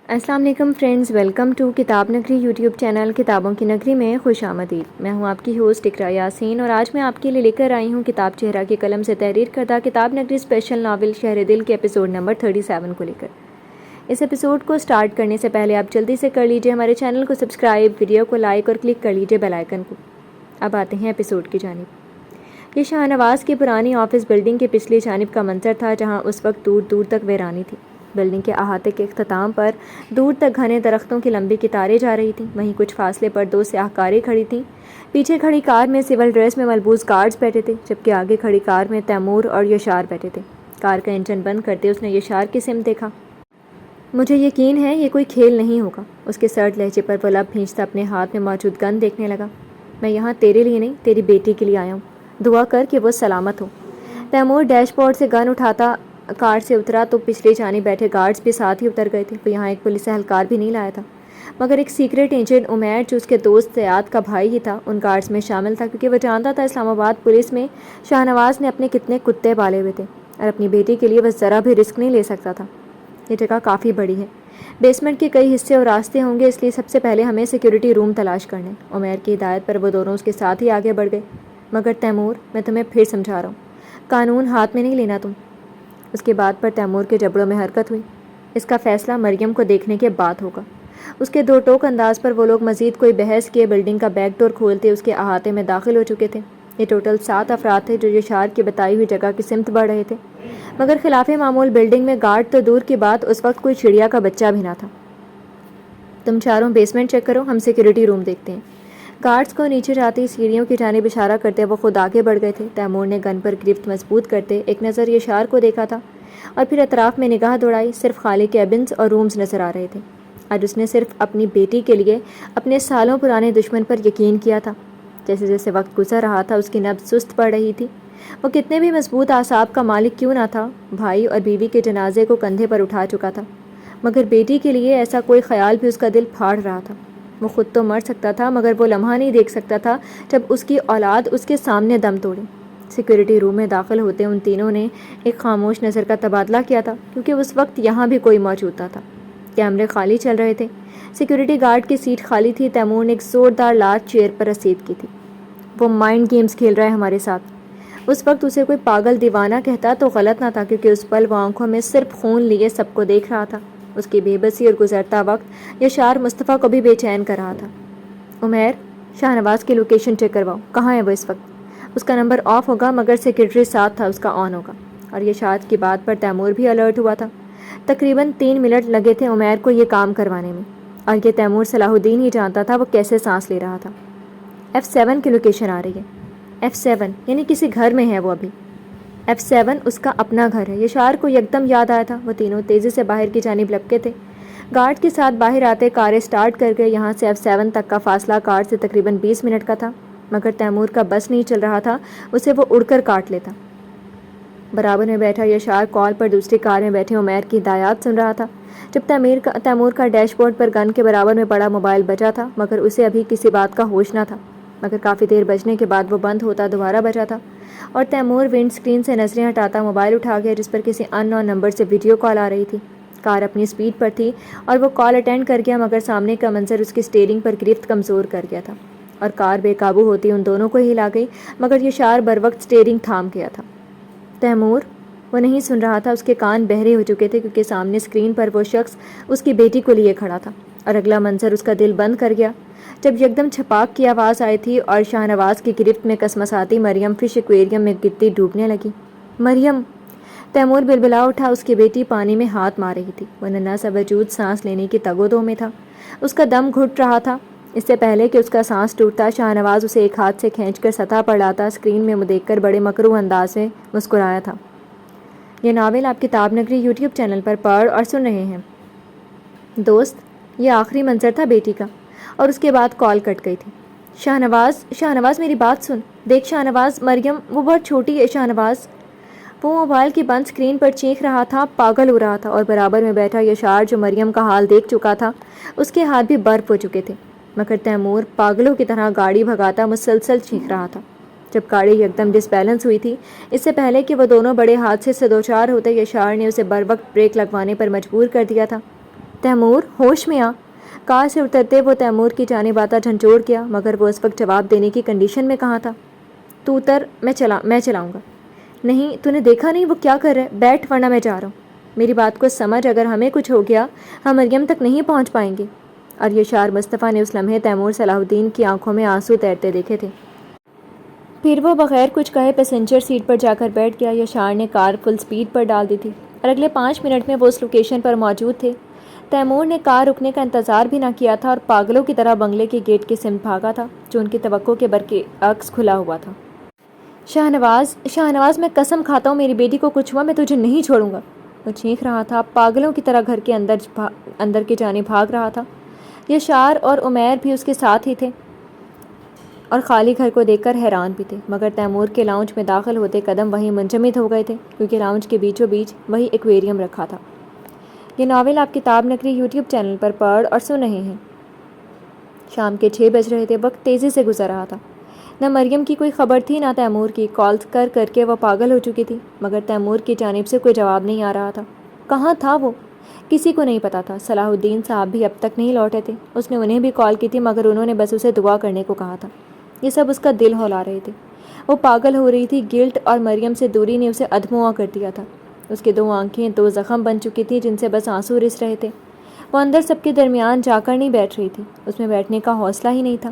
السلام علیکم friends, welcome to کتاب نگری یوٹیوب چینل کتابوں کی نگری میں خوش آمدید۔ میں ہوں آپ کی ہوسٹ اقراء یاسین اور آج میں آپ کے لیے لے کر آئی ہوں کتاب چہرہ کی قلم سے تحریر کردہ کتاب نگری اسپیشل ناول شہر دل کے ایپیسوڈ نمبر 37 کو لے کر۔ اس ایپیسوڈ کو سٹارٹ کرنے سے پہلے آپ جلدی سے کر لیجئے ہمارے چینل کو سبسکرائب، ویڈیو کو لائک اور کلک کر لیجئے بیل آئیکن کو۔ اب آتے ہیں ایپیسوڈ کی جانب۔ یہ شاہ نواز کی پرانی آفس بلڈنگ کے پچھلی جانب کا منظر تھا، جہاں اس وقت دور دور تک ویرانی تھی۔ بلڈنگ کے احاطے کے اختتام پر دور تک گھنے درختوں کی لمبی قطاریں جا رہی تھیں۔ وہیں کچھ فاصلے پر 2 سیاہ کاریں کھڑی تھیں۔ پیچھے کھڑی کار میں سول ڈریس میں ملبوس گارڈز بیٹھے تھے، جبکہ آگے کھڑی کار میں تیمور اور یشار بیٹھے تھے۔ کار کا انجن بند کرتے اس نے یشار کی سمت دیکھا۔ مجھے یقین ہے یہ کوئی کھیل نہیں ہوگا۔ اس کے سرد لہجے پر وہ لب بھینچتا اپنے ہاتھ میں موجود گن دیکھنے لگا۔ میں یہاں تیرے لیے نہیں، تیری بیٹی کے لیے آیا ہوں۔ دعا کر کہ وہ سلامت ہو۔ تیمور ڈیش بورڈ سے گن اٹھاتا کار سے اترا تو پچھلی جانب بیٹھے گارڈز بھی ساتھ ہی اتر گئے تھے۔ وہ یہاں ایک پولیس اہلکار بھی نہیں لایا تھا، مگر ایک سیکرٹ ایجنٹ عمیر، جو اس کے دوست زیاد کا بھائی ہی تھا، ان گارڈز میں شامل تھا، کیونکہ وہ جانتا تھا اسلام آباد پولیس میں شاہ نواز نے اپنے کتنے کتے پالے ہوئے تھے اور اپنی بیٹی کے لیے وہ ذرا بھی رسک نہیں لے سکتا تھا۔ یہ جگہ کافی بڑی ہے، بیسمنٹ کے کئی حصے اور راستے ہوں گے، اس لیے سب سے پہلے ہمیں سیکیورٹی روم تلاش کرنے۔ عمیر کی ہدایت پر وہ دونوں اس کے ساتھ ہی آگے بڑھ گئے۔ مگر تیمور، میں تمہیں پھر سمجھا رہا ہوں، قانون ہاتھ میں نہیں لینا تم۔ اس کی بات پر تیمور کے جبڑوں میں حرکت ہوئی۔ اس کا فیصلہ مریم کو دیکھنے کے بعد ہوگا۔ اس کے دو ٹوک انداز پر وہ لوگ مزید کوئی بحث کیے بلڈنگ کا بیک ڈور کھولتے اس کے احاطے میں داخل ہو چکے تھے۔ یہ ٹوٹل 7 افراد تھے جو یشار کی بتائی ہوئی جگہ کی سمت بڑھ رہے تھے، مگر خلاف معمول بلڈنگ میں گارڈ تو دور کی بات، اس وقت کوئی چڑیا کا بچہ بھی نہ تھا۔ تم چاروں بیسمنٹ چیک کرو، ہم سیکیورٹی روم دیکھتے ہیں۔ گارڈز کو نیچے جاتی سیڑھیوں کی جانب اشارہ کرتے وہ خود آگے بڑھ گئے تھے۔ تیمور نے گن پر گرفت مضبوط کرتے ایک نظر یشار کو دیکھا تھا اور پھر اطراف میں نگاہ دوڑائی۔ صرف خالی کیبنز اور رومز نظر آ رہے تھے۔ آج اس نے صرف اپنی بیٹی کے لیے اپنے سالوں پرانے دشمن پر یقین کیا تھا۔ جیسے جیسے وقت گزر رہا تھا اس کی نبض سست پڑ رہی تھی۔ وہ کتنے بھی مضبوط اعصاب کا مالک کیوں نہ تھا، بھائی اور بیوی کے جنازے کو کندھے پر اٹھا چکا تھا، مگر بیٹی کے لیے ایسا کوئی خیال بھی اس کا دل پھاڑ رہا تھا۔ وہ خود تو مر سکتا تھا، مگر وہ لمحہ نہیں دیکھ سکتا تھا جب اس کی اولاد اس کے سامنے دم توڑے۔ سیکیورٹی روم میں داخل ہوتے ان تینوں نے ایک خاموش نظر کا تبادلہ کیا تھا، کیونکہ اس وقت یہاں بھی کوئی موجود نہ تھا۔ کیمرے خالی چل رہے تھے، سیکیورٹی گارڈ کی سیٹ خالی تھی۔ تیمور نے ایک زوردار لات چیئر پر رسید کی تھی۔ وہ مائنڈ گیمز کھیل رہا ہے ہمارے ساتھ۔ اس وقت اسے کوئی پاگل دیوانہ کہتا تو غلط نہ تھا، کیونکہ اس پل وہ آنکھوں میں صرف خون لیے سب کو دیکھ رہا تھا۔ اس کی بے بسی اور گزرتا وقت یشار مصطفیٰ کو بھی بے چین کر رہا تھا۔ عمیر، شاہ نواز کی لوکیشن چیک کرواؤ، کہاں ہے وہ اس وقت؟ اس کا نمبر آف ہوگا، مگر سیکیورٹی ساتھ تھا، اس کا آن ہوگا۔ اور یشار کی بات پر تیمور بھی الرٹ ہوا تھا۔ تقریباً 3 منٹ لگے تھے عمیر کو یہ کام کروانے میں، اور یہ تیمور صلاح الدین ہی جانتا تھا وہ کیسے سانس لے رہا تھا۔ F7 کی لوکیشن آ رہی ہے۔ F7 یعنی کسی گھر میں ہے وہ ابھی۔ F7 اس کا اپنا گھر ہے۔ یشار کو یکدم یاد آیا تھا۔ وہ تینوں تیزی سے باہر کی جانب لپکے تھے۔ گارڈ کے ساتھ باہر آتے کاریں سٹارٹ کر گئے۔ یہاں سے F7 تک کا فاصلہ کار سے تقریباً 20 منٹ کا تھا، مگر تیمور کا بس نہیں چل رہا تھا، اسے وہ اڑ کر کاٹ لیتا۔ برابر میں بیٹھا یشار کال پر دوسری کار میں بیٹھے عمیر کی ہدایات سن رہا تھا۔ جب تیمور کا ڈیش بورڈ پر گن کے برابر میں پڑا موبائل بجا تھا، مگر اسے ابھی کسی بات کا ہوش نہ تھا، مگر کافی دیر بجنے کے بعد وہ بند ہوتا دوبارہ بجا تھا، اور تیمور ونڈ سکرین سے نظریں ہٹاتا موبائل اٹھا گیا، جس پر کسی ان نون نمبر سے ویڈیو کال آ رہی تھی۔ کار اپنی سپیڈ پر تھی اور وہ کال اٹینڈ کر گیا، مگر سامنے کا منظر اس کی سٹیئرنگ پر گرفت کمزور کر گیا تھا، اور کار بے قابو ہوتی ان دونوں کو ہی ہلا گئی، مگر یشار بر وقت سٹیئرنگ تھام گیا تھا۔ تیمور، وہ نہیں سن رہا تھا، اس کے کان بہرے ہو چکے تھے، کیونکہ سامنے سکرین پر وہ شخص اس کی بیٹی کو لیے کھڑا تھا، اور اگلا منظر اس کا دل بند کر گیا جب یکدم چھپاک کی آواز آئی تھی اور شاہ نواز کی گرفت میں کسمساتی مریم فش ایکویریم میں گرتی ڈوبنے لگی۔ مریم! تیمور بلبلا اٹھا۔ اس کی بیٹی پانی میں ہاتھ مار رہی تھی۔ وہ ننھا سا وجود سانس لینے کی تگ و دو میں تھا، اس کا دم گھٹ رہا تھا۔ اس سے پہلے کہ اس کا سانس ٹوٹتا، شاہ نواز اسے ایک ہاتھ سے کھینچ کر سطح پر لاتا اسکرین میں دیکھ کر بڑے مکروہ انداز میں مسکرایا تھا۔ یہ ناول آپ کتاب نگری یوٹیوب چینل پر پڑھ اور سن رہے ہیں۔ دوست، یہ آخری منظر تھا بیٹی کا، اور اس کے بعد کال کٹ گئی تھی۔ شاہ نواز میری بات سن، دیکھ شاہ نواز، مریم وہ بہت چھوٹی ہے شاہ نواز۔ وہ موبائل کی بند سکرین پر چیخ رہا تھا، پاگل ہو رہا تھا، اور برابر میں بیٹھا یشار جو مریم کا حال دیکھ چکا تھا، اس کے ہاتھ بھی برف ہو چکے تھے، مگر تیمور پاگلوں کی طرح گاڑی بھگاتا مسلسل چیخ رہا تھا۔ جب گاڑی یکدم ڈس بیلنس ہوئی تھی، اس سے پہلے کہ وہ دونوں بڑے حادثے سے دوچار ہوتے، یشار نے اسے بر وقت بریک لگوانے پر مجبور کر دیا تھا۔ تیمور ہوش میں آ۔ کار سے اترتے وہ تیمور کی جانب آتا جھنجھوڑ گیا، مگر وہ اس وقت جواب دینے کی کنڈیشن میں کہاں تھا۔ تو اتر، میں چلاؤں گا۔ نہیں، تو نے دیکھا نہیں وہ کیا کر رہا ہے؟ بیٹھ ورنہ میں جا رہا ہوں۔ میری بات کو سمجھ، اگر ہمیں کچھ ہو گیا ہم مریم تک نہیں پہنچ پائیں گے۔ اور یشار مصطفیٰ نے اس لمحے تیمور صلاح الدین کی آنکھوں میں آنسو تیرتے دیکھے تھے۔ پھر وہ بغیر کچھ کہے پیسنجر سیٹ پر جا کر بیٹھ گیا۔ یشار نے کار فل سپیڈ پر ڈال دی تھی اور اگلے 5 منٹ میں وہ اس لوکیشن پر موجود تھے۔ تیمور نے کار رکنے کا انتظار بھی نہ کیا تھا اور پاگلوں کی طرح بنگلے کے گیٹ کی سمت بھاگا تھا جو ان کی توقع کے برعکس کھلا ہوا تھا۔ شاہنواز، میں قسم کھاتا ہوں میری بیٹی کو کچھ ہوا میں تجھے نہیں چھوڑوں گا۔ وہ چیخ رہا تھا، پاگلوں کی طرح گھر کے اندر کی جانب بھاگ رہا تھا۔ یشار اور عمیر بھی اس کے ساتھ ہی تھے اور خالی گھر کو دیکھ کر حیران بھی تھے، مگر تیمور کے لاؤنج میں داخل ہوتے قدم وہیں منجمد ہو گئے تھے کیونکہ لاؤنج کے بیچوں بیچ وہی ایکویریم رکھا تھا۔ یہ ناول آپ کتاب نگری یوٹیوب چینل پر پڑھ اور سن رہے ہیں۔ شام کے 6 بج رہے تھے، وقت تیزی سے گزر رہا تھا۔ نہ مریم کی کوئی خبر تھی نہ تیمور کی، کال کر کر کے وہ پاگل ہو چکی تھی، مگر تیمور کی جانب سے کوئی جواب نہیں آ رہا تھا۔ کہاں تھا وہ؟ کسی کو نہیں پتا تھا۔ صلاح الدین صاحب بھی اب تک نہیں لوٹے تھے۔ اس نے انہیں بھی کال کی تھی مگر انہوں نے بس اسے دعا کرنے کو کہا تھا۔ یہ سب اس کا دل ہلا رہے تھے۔ وہ پاگل ہو رہی تھی، گلٹ اور مریم سے دوری نے اسے ادھموا کر دیا تھا۔ اس کی 2 آنکھیں 2 زخم بن چکی تھیں جن سے بس آنسو رس رہے تھے۔ وہ اندر سب کے درمیان جا کر نہیں بیٹھ رہی تھی، اس میں بیٹھنے کا حوصلہ ہی نہیں تھا۔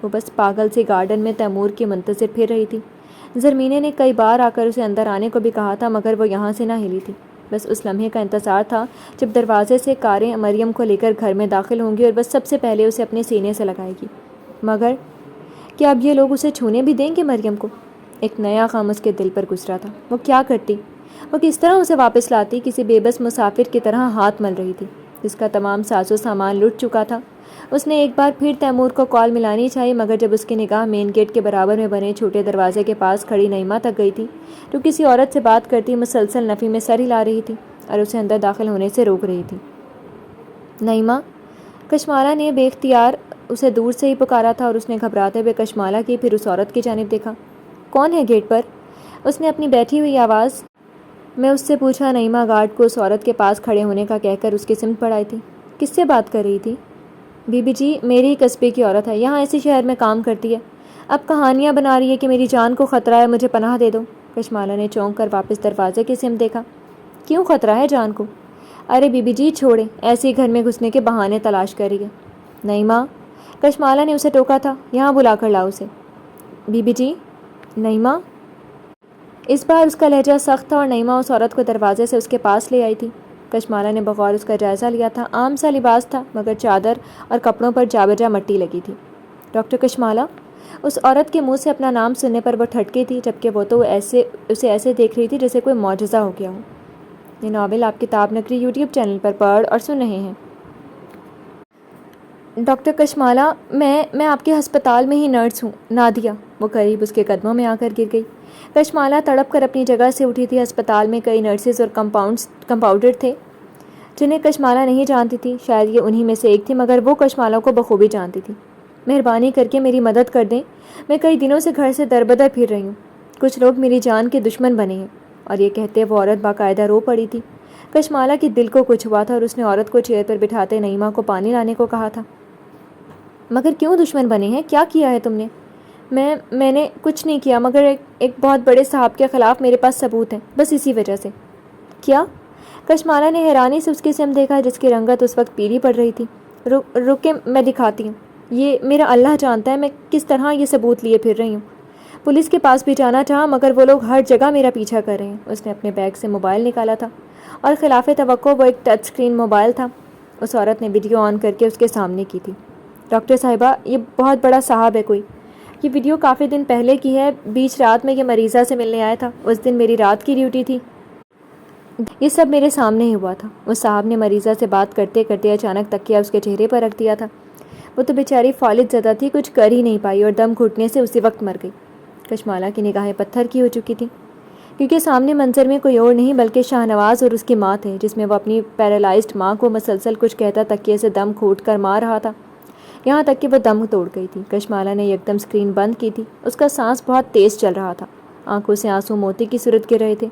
وہ بس پاگل سے گارڈن میں تیمور کی منتظر پھر رہی تھی۔ زرمینے نے کئی بار آ کر اسے اندر آنے کو بھی کہا تھا مگر وہ یہاں سے نہ ہلی تھی۔ بس اس لمحے کا انتظار تھا جب دروازے سے کاریں مریم کو لے کر گھر میں داخل ہوں گی اور بس سب سے پہلے اسے اپنے سینے سے لگائے گی۔ مگر کیا اب یہ لوگ اسے چھونے بھی دیں گے مریم کو؟ ایک نیا غم اس کے دل پر گزرا تھا۔ وہ کیا کرتی؟ وہ کس طرح اسے واپس لاتی؟ کسی بے بس مسافر کی طرح ہاتھ مل رہی تھی جس کا تمام ساز و سامان لٹ چکا تھا۔ اس نے ایک بار پھر تیمور کو کال ملانی چاہی مگر جب اس کی نگاہ مین گیٹ کے برابر میں بنے چھوٹے دروازے کے پاس کھڑی نعیمہ تک گئی تھی تو کسی عورت سے بات کرتی مسلسل نفی میں سر ہلا رہی تھی اور اسے اندر داخل ہونے سے روک رہی تھی۔ نعیمہ، کشمالہ نے بے اختیار اسے دور سے ہی پکارا تھا اور اس نے گھبراتے ہوئے کشمالہ کی پھر اس عورت کی جانب دیکھا۔ کون ہے گیٹ پر؟ اس نے اپنی بیٹھی ہوئی آواز میں اس سے پوچھا۔ نعیمہ گارڈ کو اس عورت کے پاس کھڑے ہونے کا کہہ کر اس کی سمت بڑھائی تھی۔ کس سے بات کر رہی تھی؟ بی بی جی، میری ہی قصبے کی عورت ہے، یہاں اسی شہر میں کام کرتی ہے، اب کہانیاں بنا رہی ہے کہ میری جان کو خطرہ ہے، مجھے پناہ دے دو۔ کشمالہ نے چونک کر واپس دروازے کی سمت دیکھا۔ کیوں خطرہ ہے جان کو؟ ارے بی بی جی چھوڑیں، ایسے ہی گھر میں گھسنے کے بہانے تلاش کر رہی ہے۔ نعیمہ، کشمالہ نے اسے ٹوکا تھا، یہاں بلا کر لاؤ اسے۔ بی بی جی، نعیمہ۔ اس بار اس کا لہجہ سخت تھا اور نعیمہ اس عورت کو دروازے سے اس کے پاس لے آئی تھی۔ کشمالہ نے بغور اس کا جائزہ لیا تھا۔ عام سا لباس تھا مگر چادر اور کپڑوں پر جا بجا مٹی لگی تھی۔ ڈاکٹر کشمالہ؟ اس عورت کے منہ سے اپنا نام سننے پر وہ ٹھٹکی تھی جبکہ وہ تو اسے ایسے دیکھ رہی تھی جیسے کوئی معجزہ ہو گیا ہو۔ یہ ناول آپ کتاب نگری یوٹیوب چینل پر پڑھ اور سن رہے ہیں۔ ڈاکٹر کشمالہ، میں آپ کے ہسپتال میں ہی نرس ہوں، نادیہ۔ وہ قریب اس کے قدموں میں آ کر گر گئی۔ کشمالہ تڑپ کر اپنی جگہ سے اٹھی تھی۔ ہسپتال میں کئی نرسز اور کمپاؤنڈر تھے جنہیں کشمالہ نہیں جانتی تھی، شاید یہ انہی میں سے ایک تھی مگر وہ کشمالہ کو بخوبی جانتی تھی۔ مہربانی کر کے میری مدد کر دیں، میں کئی دنوں سے گھر سے دربدر پھر رہی ہوں، کچھ لوگ میری جان کے دشمن بنے ہیں۔ اور یہ کہتے وہ عورت باقاعدہ رو پڑی تھی۔ کشمالہ کے دل کو کچھ ہوا تھا اور اس نے عورت کو چیئر پر بٹھاتے نعیمہ کو پانی لانے کو کہا تھا۔ مگر کیوں دشمن بنے ہیں؟ کیا کیا ہے تم نے؟ میں نے کچھ نہیں کیا مگر ایک بہت بڑے صاحب کے خلاف میرے پاس ثبوت ہیں، بس اسی وجہ سے۔ کیا؟ کشمالہ نے حیرانی سے اس کی سمت دیکھا جس کی رنگت اس وقت پیلی پڑ رہی تھی۔ رکے، میں دکھاتی ہوں، یہ میرا اللہ جانتا ہے میں کس طرح یہ ثبوت لیے پھر رہی ہوں۔ پولیس کے پاس بھی جانا چاہا مگر وہ لوگ ہر جگہ میرا پیچھا کر رہے ہیں۔ اس نے اپنے بیگ سے موبائل نکالا تھا اور خلاف توقع وہ ایک ٹچ سکرین موبائل تھا۔ اس عورت نے ویڈیو آن کر کے اس کے سامنے کی تھی۔ ڈاکٹر صاحبہ، یہ بہت بڑا صاحب ہے کوئی، یہ ویڈیو کافی دن پہلے کی ہے، بیچ رات میں یہ مریضہ سے ملنے آیا تھا، اس دن میری رات کی ڈیوٹی تھی، یہ سب میرے سامنے ہی ہوا تھا۔ اس صاحب نے مریضہ سے بات کرتے کرتے اچانک تکیہ اس کے چہرے پر رکھ دیا تھا۔ وہ تو بیچاری فالج زدہ تھی، کچھ کر ہی نہیں پائی اور دم گھٹنے سے اسی وقت مر گئی۔ کشمالہ کی نگاہیں پتھر کی ہو چکی تھیں کیونکہ سامنے منظر میں کوئی اور نہیں بلکہ شاہنواز اور اس کی ماں تھے، جس میں وہ اپنی پیرالائزڈ ماں کو مسلسل کچھ کہتا تکیے سے دم گھونٹ کر مار رہا تھا، یہاں تک کہ وہ دم توڑ گئی تھی۔ کشمالہ نے یکدم سکرین بند کی تھی، اس کا سانس بہت تیز چل رہا تھا، آنکھوں سے آنسو موتی کی صورت گر رہے تھے۔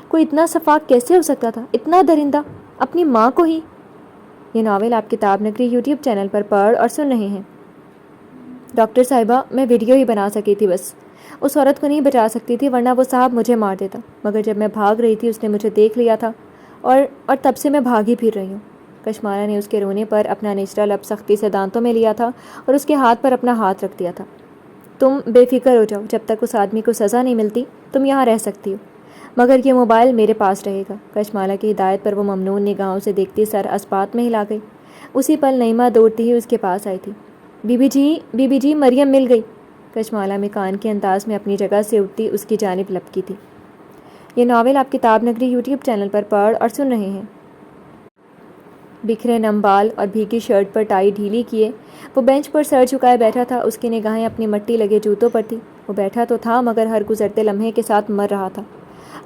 کوئی اتنا شفاق کیسے ہو سکتا تھا، اتنا درندہ، اپنی ماں کو ہی؟ یہ ناول آپ کتاب نگری یوٹیوب چینل پر پڑھ اور سن رہے ہیں۔ ڈاکٹر صاحبہ، میں ویڈیو ہی بنا سکی تھی، بس اس عورت کو نہیں بچا سکتی تھی، ورنہ وہ صاحب مجھے مار دیتا، مگر جب میں بھاگ رہی تھی اس نے مجھے دیکھ لیا تھا اور تب سے میں بھاگ ہی پھر رہی ہوں۔ کشمالہ نے اس کے رونے پر اپنا نچلا لب سختی سے دانتوں میں لیا تھا اور اس کے ہاتھ پر اپنا ہاتھ رکھ دیا تھا۔ تم بے فکر ہو جاؤ، جب تک اس آدمی کو سزا نہیں ملتی تم یہاں رہ سکتی ہو، مگر یہ موبائل میرے پاس رہے گا۔ کشمالہ کی ہدایت پر وہ ممنون نگاہوں سے دیکھتی سر اسبات میں ہلا گئی۔ اسی پل نعیمہ دوڑتی ہی اس کے پاس آئی تھی۔ بی بی جی، مریم مل گئی۔ کشمالہ میں کان کے انداز میں اپنی جگہ سے اٹھتی اس کی جانب لپکی تھی۔ یہ ناول آپ کتاب نگری یوٹیوب چینل پر پڑھ اور سن رہے ہیں۔ بکھرے نم بال اور بھیگی شرٹ پر ٹائی ڈھیلی کیے وہ بینچ پر سر جھکائے بیٹھا تھا۔ اس کی نگاہیں اپنی مٹی لگے جوتوں پر تھی۔ وہ بیٹھا تو تھا مگر ہر گزرتے لمحے کے ساتھ مر رہا تھا۔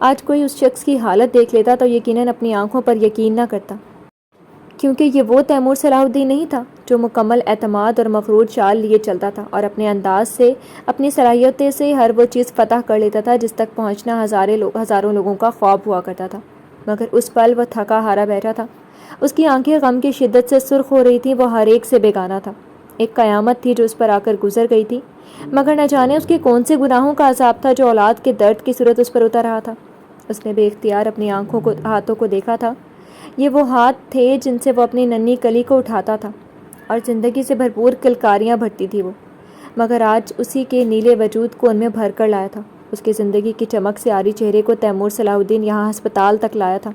آج کوئی اس شخص کی حالت دیکھ لیتا تو یقیناً اپنی آنکھوں پر یقین نہ کرتا، کیونکہ یہ وہ تیمور صلاح الدین نہیں تھا جو مکمل اعتماد اور مغرور چال لیے چلتا تھا اور اپنے انداز سے، اپنی صلاحیتیں سے ہر وہ چیز فتح کر لیتا تھا جس تک پہنچنا ہزاروں لوگوں کا خواب ہوا کرتا تھا۔ مگر اس پل وہ تھکا ہارا بیٹھا تھا۔ اس کی آنکھیں غم کی شدت سے سرخ ہو رہی تھیں۔ وہ ہر ایک سے بیگانہ تھا۔ ایک قیامت تھی جو اس پر آ کر گزر گئی تھی، مگر نہ جانے اس کے کون سے گناہوں کا عذاب تھا جو اولاد کے درد کی صورت اس پر اتر رہا تھا۔ اس نے بے اختیار اپنی ہاتھوں کو دیکھا تھا۔ یہ وہ ہاتھ تھے جن سے وہ اپنی ننھی کلی کو اٹھاتا تھا اور زندگی سے بھرپور کلکاریاں بھرتی تھی وہ، مگر آج اسی کے نیلے وجود کو ان میں بھر کر لایا تھا۔ اس کی زندگی کی چمک سے عاری چہرے کو تیمور صلاح الدین یہاں ہسپتال تک لایا تھا،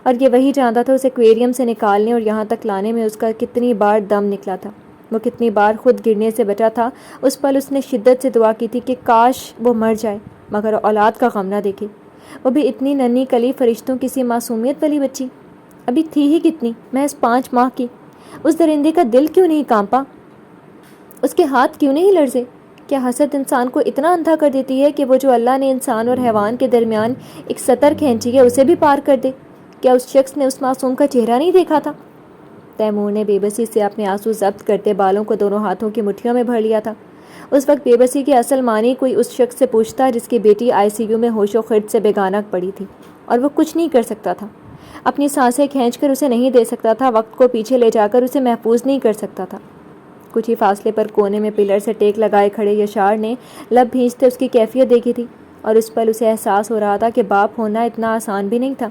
اور یہ وہی جانتا تھا اسے ایکویریم سے نکالنے اور یہاں تک لانے میں اس کا کتنی بار دم نکلا تھا، وہ کتنی بار خود گرنے سے بچا تھا۔ اس پل اس نے شدت سے دعا کی تھی کہ کاش وہ مر جائے مگر اولاد کا غم نہ دیکھے، وہ بھی اتنی ننھی کلی فرشتوں کسی معصومیت والی بچی، ابھی تھی ہی کتنی، محض 5 ماہ کی۔ اس درندے کا دل کیوں نہیں کانپا؟ اس کے ہاتھ کیوں نہیں لرزے؟ کیا حسد انسان کو اتنا اندھا کر دیتی ہے کہ وہ جو اللہ نے انسان اور حیوان کے درمیان ایک سطر کھینچی ہے اسے بھی پار کر دے؟ کیا اس شخص نے اس معصوم کا چہرہ نہیں دیکھا تھا؟ تیمور نے بے بسی سے اپنے آنسو ضبط کرتے بالوں کو دونوں ہاتھوں کی مٹھیوں میں بھر لیا تھا۔ اس وقت بے بسی کی اصل معنی کوئی اس شخص سے پوچھتا جس کی بیٹی ICU میں ہوش و خرد سے بیگانہ پڑی تھی اور وہ کچھ نہیں کر سکتا تھا، اپنی سانسیں کھینچ کر اسے نہیں دے سکتا تھا، وقت کو پیچھے لے جا کر اسے محفوظ نہیں کر سکتا تھا۔ کچھ ہی فاصلے پر کونے میں پلر سے ٹیک لگائے کھڑے یشار نے لب بھینچتے اس کی کیفیت دیکھی تھی، اور اس پل اسے احساس ہو رہا تھا کہ باپ ہونا اتنا آسان بھی نہیں تھا۔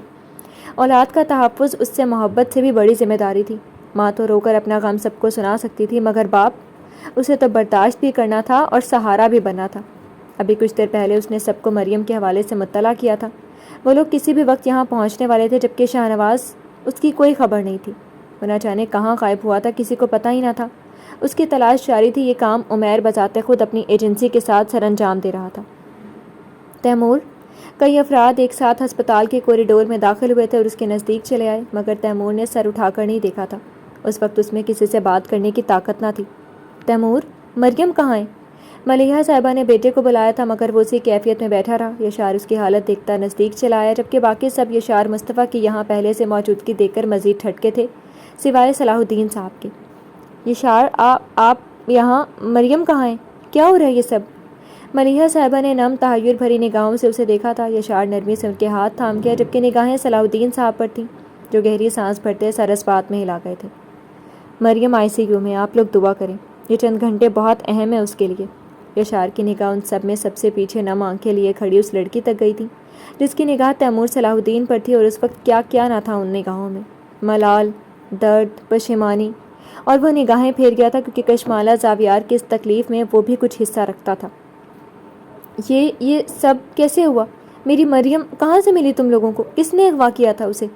اولاد کا تحفظ اس سے محبت سے بھی بڑی ذمہ داری تھی۔ ماں تو رو کر اپنا غم سب کو سنا سکتی تھی، مگر باپ، اسے تو برداشت بھی کرنا تھا اور سہارا بھی بننا تھا۔ ابھی کچھ دیر پہلے اس نے سب کو مریم کے حوالے سے مطلع کیا تھا۔ وہ لوگ کسی بھی وقت یہاں پہنچنے والے تھے، جبکہ شاہنواز، اس کی کوئی خبر نہیں تھی۔ وہ نہ جانے کہاں غائب ہوا تھا، کسی کو پتہ ہی نہ تھا۔ اس کی تلاش جاری تھی۔ یہ کام عمیر بذات خود اپنی ایجنسی کے ساتھ سر انجام دے رہا تھا۔ تیمور، کئی افراد ایک ساتھ ہسپتال کے کوریڈور میں داخل ہوئے تھے اور اس کے نزدیک چلے آئے، مگر تیمور نے سر اٹھا کر نہیں دیکھا تھا۔ اس وقت اس میں کسی سے بات کرنے کی طاقت نہ تھی۔ تیمور، مریم کہاں ہے؟ ملیحہ صاحبہ نے بیٹے کو بلایا تھا، مگر وہ اسی کیفیت میں بیٹھا رہا۔ یشار اس کی حالت دیکھتا نزدیک چلا آیا، جبکہ باقی سب یشار مصطفیٰ کی یہاں پہلے سے موجودگی دیکھ کر مزید ٹھٹکے تھے، سوائے صلاح الدین صاحب کے۔ یشار، آپ یہاں، مریم کہاں ہے؟ کیا ہو رہا ہے یہ سب؟ ملیحہ صاحبہ نے نم تحیر بھری نگاہوں سے اسے دیکھا تھا۔ یشار نرمی سے ان کے ہاتھ تھام گیا، جبکہ نگاہیں صلاح الدین صاحب پر تھیں، جو گہری سانس بھرتے سر اسبات میں ہلا گئے تھے۔ مریم ICU میں، آپ لوگ دعا کریں، یہ چند گھنٹے بہت اہم ہے اس کے لیے۔ یشار کی نگاہ ان سب میں سب سے پیچھے نم آنکھیں لیے کھڑی اس لڑکی تک گئی تھی، جس کی نگاہ تیمور صلاح الدین پر تھی، اور اس وقت کیا کیا نہ تھا ان نگاہوں میں، ملال، درد، پشیمانی، اور وہ نگاہیں پھیر گیا تھا کیونکہ کشمالہ زاویار کی اس تکلیف میں وہ بھی کچھ حصہ رکھتا تھا۔ یہ سب کیسے ہوا؟ میری مریم کہاں سے ملی تم لوگوں کو؟ کس نے اغوا کیا تھا اسے؟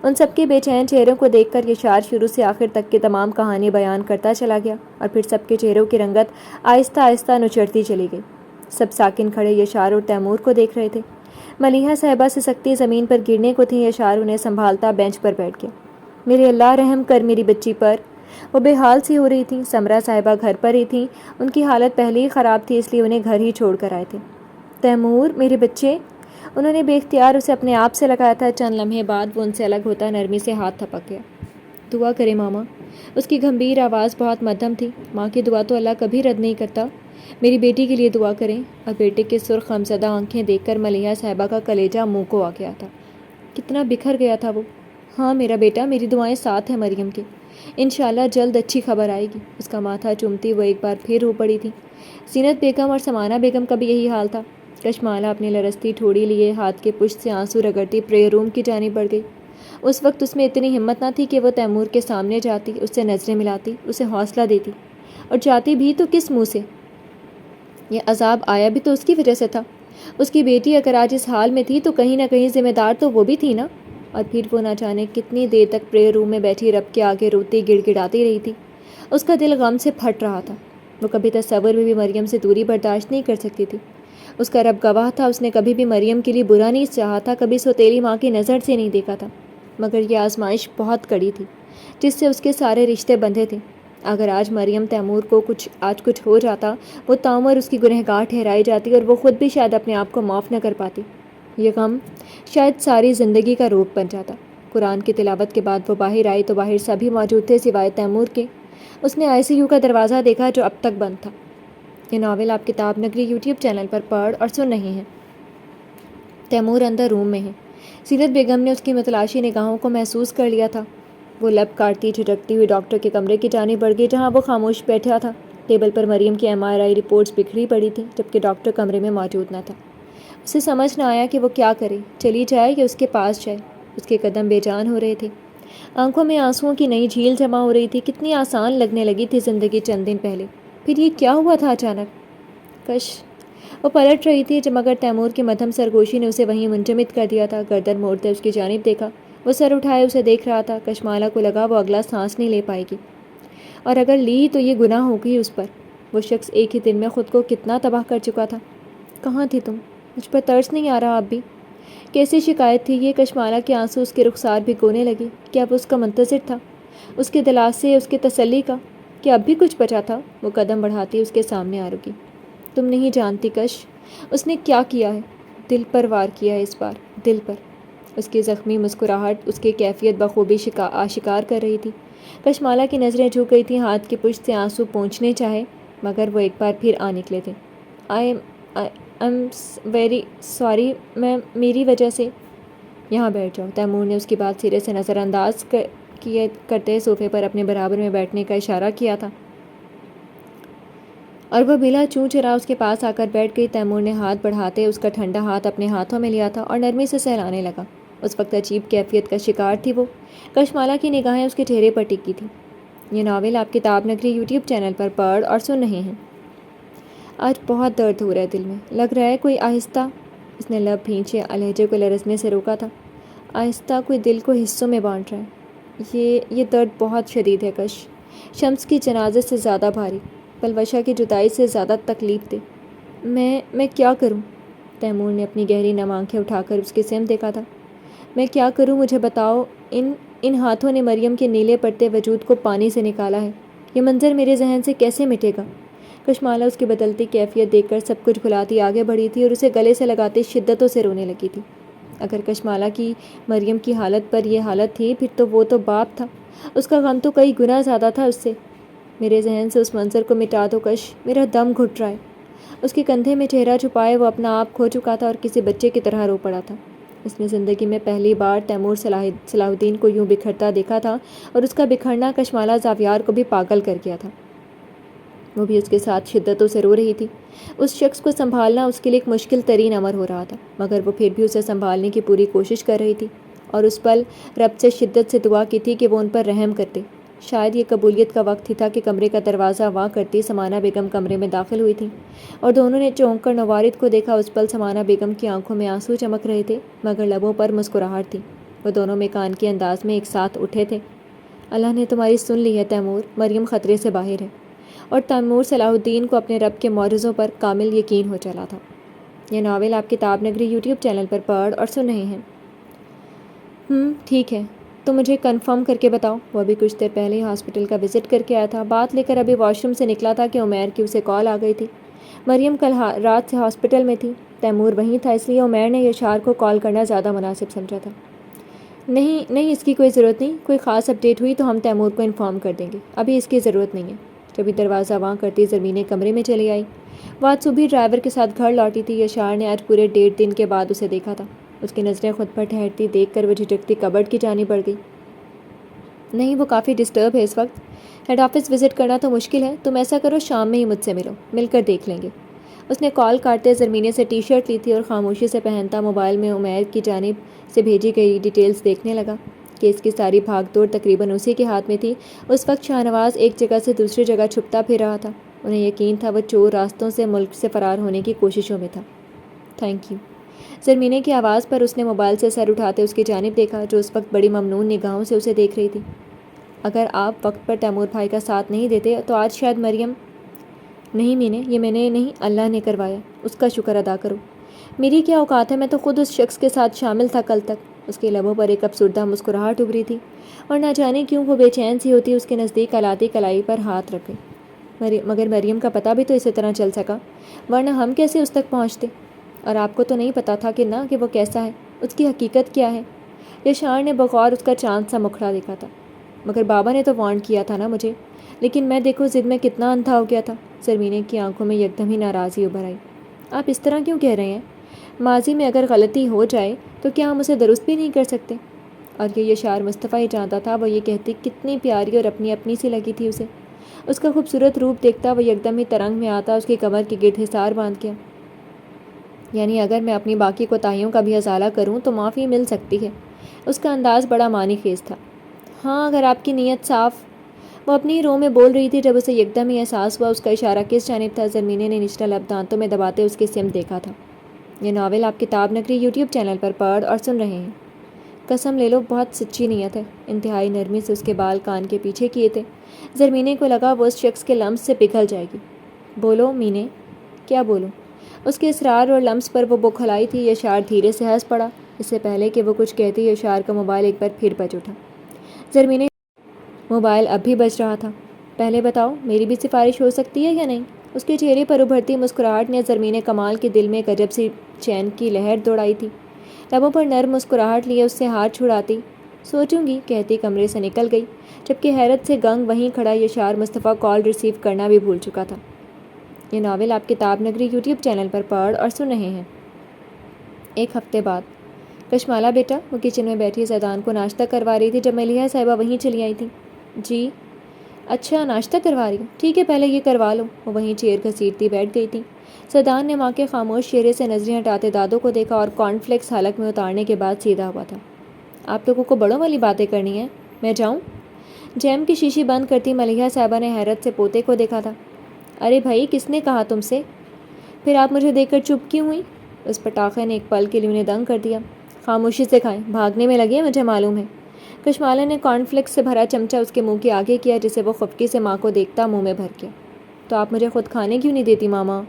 ان سب کے بے چین چہروں کو دیکھ کر یشار شروع سے آخر تک کی تمام کہانی بیان کرتا چلا گیا، اور پھر سب کے چہروں کی رنگت آہستہ آہستہ نچڑتی چلی گئی۔ سب ساکن کھڑے یشار اور تیمور کو دیکھ رہے تھے۔ ملیحہ صاحبہ سے سختی زمین پر گرنے کو تھی۔ یشار انہیں سنبھالتا بینچ پر بیٹھ گیا۔ میرے اللہ رحم کر میری بچی پر۔ وہ بے حال سی ہو رہی تھیں۔ سمرہ صاحبہ گھر پر ہی تھیں، ان کی حالت پہلے ہی خراب تھی، اس لیے انہیں گھر ہی چھوڑ کر آئے تھے۔ تیمور، میرے بچے، انہوں نے بے اختیار اسے اپنے آپ سے لگایا تھا۔ چند لمحے بعد وہ ان سے الگ ہوتا نرمی سے ہاتھ تھپک گیا۔ دعا کرے ماما۔ اس کی گھمبیر آواز بہت مدھم تھی۔ ماں کی دعا تو اللہ کبھی رد نہیں کرتا۔ میری بیٹی کے لیے دعا کریں۔ اور بیٹے کے سرخ غمزدہ آنکھیں دیکھ کر ملیحہ صاحبہ کا کلیجہ منہ کو آ گیا تھا۔ کتنا بکھر گیا تھا وہ۔ ہاں میرا بیٹا، میری دعائیں ساتھ ہیں مریم کے۔ انشاءاللہ جلد اچھی خبر آئے گی۔ اس کا ماتھا چومتی وہ ایک بار پھر رو پڑی تھی۔ زینت بیگم اور سمانہ بیگم کا بھی یہی حال تھا۔ کشمالہ اپنی لرزتی ٹھوڑی لیے ہاتھ کے پشت سے آنسو رگڑتی پریئر روم کی جانب بڑھ گئی۔ اس وقت اس میں اتنی ہمت نہ تھی کہ وہ تیمور کے سامنے جاتی، اس سے نظریں ملاتی، اسے حوصلہ دیتی، اور جاتی بھی تو کس منہ سے؟ یہ عذاب آیا بھی تو اس کی وجہ سے تھا۔ اس کی بیٹی اگر آج اس حال میں تھی تو کہیں نہ کہیں ذمہ دار تو وہ بھی تھی نا۔ اور پھر وہ نہ جانے کتنی دیر تک پریئر روم میں بیٹھی رب کے آگے روتی گڑ گڑاتی رہی تھی۔ اس کا دل غم سے پھٹ رہا تھا۔ وہ کبھی تصور میں بھی مریم سے دوری برداشت نہیں کر سکتی تھی۔ اس کا رب گواہ تھا، اس نے کبھی بھی مریم کے لیے برا نہیں چاہا تھا، کبھی سوتیلی ماں کی نظر سے نہیں دیکھا تھا، مگر یہ آزمائش بہت کڑی تھی جس سے اس کے سارے رشتے بندھے تھے۔ اگر آج مریم تیمور کو کچھ ہو جاتا، وہ تعمر اس کی گنہگار ٹھہرائی جاتی اور وہ خود بھی شاید اپنے آپ کو معاف نہ کر پاتی۔ یہ غم شاید ساری زندگی کا روگ بن جاتا۔ قرآن کی تلاوت کے بعد وہ باہر آئی تو باہر سبھی موجود تھے سوائے تیمور کے۔ اس نے ICU کا دروازہ دیکھا جو اب تک بند تھا۔ یہ ناول آپ کتاب نگری یوٹیوب چینل پر پڑھ اور سن رہے ہیں۔ تیمور اندر روم میں ہے۔ زینت بیگم نے اس کی متلاشی نگاہوں کو محسوس کر لیا تھا۔ وہ لب کاٹتی جھٹکتی ہوئی ڈاکٹر کے کمرے کی جانب بڑھ گئی جہاں وہ خاموش بیٹھا تھا۔ ٹیبل پر مریم کی MRI رپورٹس بکھری پڑی تھیں جبکہ ڈاکٹر کمرے میں موجود نہ تھا۔ اسے سمجھ نہ آیا کہ وہ کیا کرے، چلی جائے یا اس کے پاس جائے۔ اس کے قدم بے جان ہو رہے تھے، آنکھوں میں آنسوؤں کی نئی جھیل جمع ہو رہی تھی۔ کتنی آسان لگنے لگی تھی زندگی چند دن پہلے، پھر یہ کیا ہوا تھا اچانک؟ کش وہ پلٹ رہی تھی مگر تیمور کی مدھم سرگوشی نے اسے وہیں منجمد کر دیا تھا۔ گردن موڑتے اس کی جانب دیکھا، وہ سر اٹھائے اسے دیکھ رہا تھا۔ کشمالہ کو لگا وہ اگلا سانس نہیں لے پائے گی، اور اگر لی تو یہ گناہ ہوگی اس پر۔ وہ شخص ایک ہی دن میں خود کو کتنا تباہ کر چکا تھا۔ کہاں تھی تم؟ مجھ پر ترس نہیں آ رہا اب بھی؟ کیسی شکایت تھی یہ؟ کشمالہ کے آنسو اس کے رخسار بھگونے لگے۔ کیا وہ اس کا منتظر تھا، اس کے دلاسے، اس کے تسلی کا؟ کہ اب بھی کچھ بچا تھا؟ وہ قدم بڑھاتی اس کے سامنے آ رکی۔ تم نہیں جانتی کش اس نے کیا کیا ہے۔ دل پر وار کیا ہے اس بار، دل پر۔ اس کی زخمی مسکراہٹ اس کی کیفیت بخوبی آشکار کر رہی تھی۔ کشمالہ کی نظریں جھک گئی تھیں، ہاتھ کی پشت سے آنسو پونچھنے چاہے مگر وہ ایک بار پھر آ نکلے تھے۔ آئی ایم ویری سوری، میری وجہ سے۔ یہاں بیٹھ جاؤ۔ تیمور نے اس کی بات سرے سے نظر انداز کرتے صوفے پر اپنے برابر میں بیٹھنے کا اشارہ کیا تھا، اور وہ بلا چوں چرا اس کے پاس آ کر بیٹھ گئی۔ تیمور نے ہاتھ بڑھاتے اس کا ٹھنڈا ہاتھ اپنے ہاتھوں میں لیا تھا اور نرمی سے سہلانے لگا۔ اس وقت عجیب کیفیت کا شکار تھی وہ۔ کشمالہ کی نگاہیں اس کے چہرے پر ٹکی تھیں۔ یہ ناول آپ کتاب نگری یوٹیوب چینل پر پڑھ اور سن رہے ہیں۔ آج بہت درد ہو رہا ہے دل میں، لگ رہا ہے کوئی آہستہ، اس نے لب بھینچے لہجے کو لرزنے سے روکا تھا، آہستہ کوئی دل کو حصوں میں بانٹ رہا ہے۔ یہ درد بہت شدید ہے کش، شمس کی جنازے سے زیادہ بھاری، پلوشہ کی جدائی سے زیادہ تکلیف دے۔ میں کیا کروں؟ تیمور نے اپنی گہری نم آنکھیں اٹھا کر اس کی سمت دیکھا تھا۔ میں کیا کروں مجھے بتاؤ، ان ہاتھوں نے مریم کے نیلے پڑتے وجود کو پانی سے نکالا ہے، یہ منظر میرے ذہن سے کیسے مٹے گا؟ کشمالہ اس کی بدلتی کیفیت دیکھ کر سب کچھ بھلاتی آگے بڑھی تھی اور اسے گلے سے لگاتے شدتوں سے رونے لگی تھی۔ اگر کشمالہ کی مریم کی حالت پر یہ حالت تھی پھر تو وہ تو باپ تھا، اس کا غم تو کئی گنا زیادہ تھا اس سے۔ میرے ذہن سے اس منظر کو مٹا دو کش، میرا دم گھٹ رہا ہے۔ اس کے کندھے میں چہرہ چھپائے وہ اپنا آپ کھو چکا تھا اور کسی بچے کی طرح رو پڑا تھا۔ اس نے زندگی میں پہلی بار تیمور صلاح الدین کو یوں بکھرتا دیکھا تھا، اور اس کا بکھرنا کشمالہ زاویار کو بھی پاگل کر گیا تھا۔ وہ بھی اس کے ساتھ شدتوں سے رو رہی تھی۔ اس شخص کو سنبھالنا اس کے لیے ایک مشکل ترین امر ہو رہا تھا، مگر وہ پھر بھی اسے سنبھالنے کی پوری کوشش کر رہی تھی، اور اس پل رب سے شدت سے دعا کی تھی کہ وہ ان پر رحم کرتے۔ شاید یہ قبولیت کا وقت ہی تھا کہ کمرے کا دروازہ واں کرتی سمانہ بیگم کمرے میں داخل ہوئی تھیں، اور دونوں نے چونک کر نوارد کو دیکھا۔ اس پل سمانہ بیگم کی آنکھوں میں آنسو چمک رہے تھے مگر لبوں پر مسکراہٹ تھی۔ وہ دونوں میکان کے انداز میں ایک ساتھ اٹھے تھے۔ اللہ نے تمہاری سن لی ہے تیمور، مریم خطرے سے باہر ہے۔ اور تیمور صلاح الدین کو اپنے رب کے معجزوں پر کامل یقین ہو چلا تھا۔ یہ ناول آپ کتاب نگری یوٹیوب چینل پر پڑھ اور سن رہے ہیں۔ ٹھیک ہے، تو مجھے کنفرم کر کے بتاؤ۔ وہ ابھی کچھ دیر پہلے ہی ہاسپٹل کا وزٹ کر کے آیا تھا، بات لے کر ابھی واش روم سے نکلا تھا کہ عمیر کی اسے کال آ گئی تھی۔ مریم کل رات سے ہاسپٹل میں تھی، تیمور وہیں تھا، اس لیے عمیر نے یشار کو کال کرنا زیادہ مناسب سمجھا تھا۔ نہیں، اس کی کوئی ضرورت نہیں، کوئی خاص اپڈیٹ ہوئی تو ہم تیمور کو انفارم کر دیں گے، ابھی اس کی ضرورت نہیں ہے۔ جبھی دروازہ واں کرتی زمینیں کمرے میں چلی آئی۔ وہ آج صبح ڈرائیور کے ساتھ گھر لوٹی تھی۔ یشار نے آج پورے 1.5 دن کے بعد اسے دیکھا تھا۔ اس کی نظریں خود پر ٹھہرتی دیکھ کر وہ جھجکتی کبرڈ کی جانب بڑھ گئی۔ نہیں، وہ کافی ڈسٹرب ہے اس وقت، ہیڈ آفس وزٹ کرنا تو مشکل ہے، تم ایسا کرو شام میں ہی مجھ سے ملو، مل کر دیکھ لیں گے۔ اس نے کال کاٹتے زرمینے سے ٹی شرٹ لی تھی اور خاموشی سے پہنتا موبائل میں عمیر کی جانب سے بھیجی گئی ڈیٹیلز دیکھنے لگا۔ کیس کی ساری بھاگ دوڑ تقریباً اسی کے ہاتھ میں تھی۔ اس وقت شاہ نواز ایک جگہ سے دوسری جگہ چھپتا پھر رہا تھا۔ انہیں یقین تھا وہ چور راستوں سے ملک سے فرار ہونے کی کوششوں میں تھا۔ Thank you. زرمینے کی آواز پر اس نے موبائل سے سر اٹھاتے اس کی جانب دیکھا، جو اس وقت بڑی ممنون نگاہوں سے اسے دیکھ رہی تھی۔ اگر آپ وقت پر تیمور بھائی کا ساتھ نہیں دیتے تو آج شاید مریم… نہیں مینے، یہ میں نے نہیں، اللہ نے کروایا، اس کا شکر ادا کرو۔ میری کیا اوقات ہے، میں تو خود اس شخص کے ساتھ شامل تھا کل تک۔ اس کے لبوں پر ایک افسردہ مسکراہٹ ابھری تھی اور نہ جانے کیوں وہ بے چین سی ہوتی اس کے نزدیک آلاتی کلائی پر ہاتھ رکھے۔ مگر مریم کا پتہ بھی تو اسی طرح چل سکا، ورنہ ہم کیسے اس تک پہنچتے؟ اور آپ کو تو نہیں پتہ تھا کہ وہ کیسا ہے، اس کی حقیقت کیا ہے؟ یشار نے بغور اس کا چاند سا مکھڑا دیکھا تھا۔ مگر بابا نے تو وارن کیا تھا نا مجھے، لیکن میں دیکھو ضد میں کتنا اندھا ہو گیا تھا۔ زرمینے کی آنکھوں میں یکدم ہی ناراضی ابھر آئی۔ آپ اس طرح کیوں کہہ رہے ہیں؟ ماضی میں اگر غلطی ہو جائے تو کیا ہم اسے درست بھی نہیں کر سکتے؟ اور یہ یشار مصطفیٰ ہی جانتا تھا وہ یہ کہتی کتنی پیاری اور اپنی سی لگی تھی اسے۔ اس کا خوبصورت روپ دیکھتا وہ یکدم ہی ترنگ میں آتا، اس کی کمر کے گرد حصار باندھ گیا۔ یعنی اگر میں اپنی باقی کوتاہیوں کا بھی ازالہ کروں تو معافی مل سکتی ہے۔ اس کا انداز بڑا معنی خیز تھا۔ ہاں، اگر آپ کی نیت صاف… وہ اپنی رو میں بول رہی تھی جب اسے یکدم ہی احساس ہوا اس کا اشارہ کس جانب تھا۔ زرمینے نے نچلا لب دانتوں میں دباتے اس کی سمت دیکھا تھا۔ یہ ناول آپ کتاب نگری یوٹیوب چینل پر پڑھ اور سن رہے ہیں۔ قسم لے لو بہت سچی نیت ہے۔ انتہائی نرمی سے اس کے بال کان کے پیچھے کیے تھے۔ زرمینے کو لگا وہ اس شخص کے لمس سے پگھل جائے گی۔ بولو مینے۔ کیا بولوں؟ اس کے اصرار اور لمس پر وہ بکھلائی تھی۔ یشار دھیرے سے ہنس پڑا۔ اس سے پہلے کہ وہ کچھ کہتی یشار کا موبائل ایک بار پھر بج اٹھا۔ زرمینے موبائل اب بھی بج رہا تھا۔ پہلے بتاؤ میری بھی سفارش ہو سکتی ہے یا نہیں؟ اس کے چہرے پر ابھرتی مسکراہٹ نے زرمینے کمال کے دل میں ایک عجب سی چین کی لہر دوڑائی تھی۔ لبوں پر نرم مسکراہٹ لیے اس سے ہاتھ چھڑاتی سوچوں گی کہتی کمرے سے نکل گئی، جبکہ حیرت سے گنگ وہیں کھڑا یشار مصطفیٰ کال ریسیو کرنا بھی بھول چکا تھا۔ یہ ناول آپ کتاب نگری یوٹیوب چینل پر پڑھ اور سن رہے ہیں۔ ایک ہفتے بعد۔ کشمالہ بیٹا، وہ کچن میں بیٹھی زیدان کو ناشتہ کروا رہی تھی جب ملیحہ صاحبہ وہیں چلی آئی تھیں۔ جی اچھا، ناشتہ کروا رہی ہوں، ٹھیک ہے پہلے یہ کروا لو۔ وہ وہیں چیئر گھسیٹتی بیٹھ گئی تھی۔ زیدان نے ماں کے خاموش چہرے سے نظریں ہٹاتے دادو کو دیکھا اور کارن فلیکس حلق میں اتارنے کے بعد سیدھا ہوا تھا۔ آپ لوگوں کو بڑوں والی باتیں کرنی ہیں، میں جاؤں؟ جیم کی شیشی بند کرتی ملیحہ صاحبہ نے حیرت سے پوتے کو دیکھا تھا۔ ارے بھائی، کس نے کہا تم سے؟ پھر آپ مجھے دیکھ کر چپ کیوں ہوئی؟ اس پٹاخے نے ایک پل کے لیے انہیں دنگ کر دیا۔ خاموشی سے کھائیں، بھاگنے میں لگے مجھے معلوم ہے۔ کشمالہ نے کارن فلیکس سے بھرا چمچہ اس کے منہ کے آگے کیا جسے وہ خفکی سے ماں کو دیکھتا منہ میں بھر گیا۔ تو آپ مجھے خود کھانے کیوں نہیں دیتی ماما؟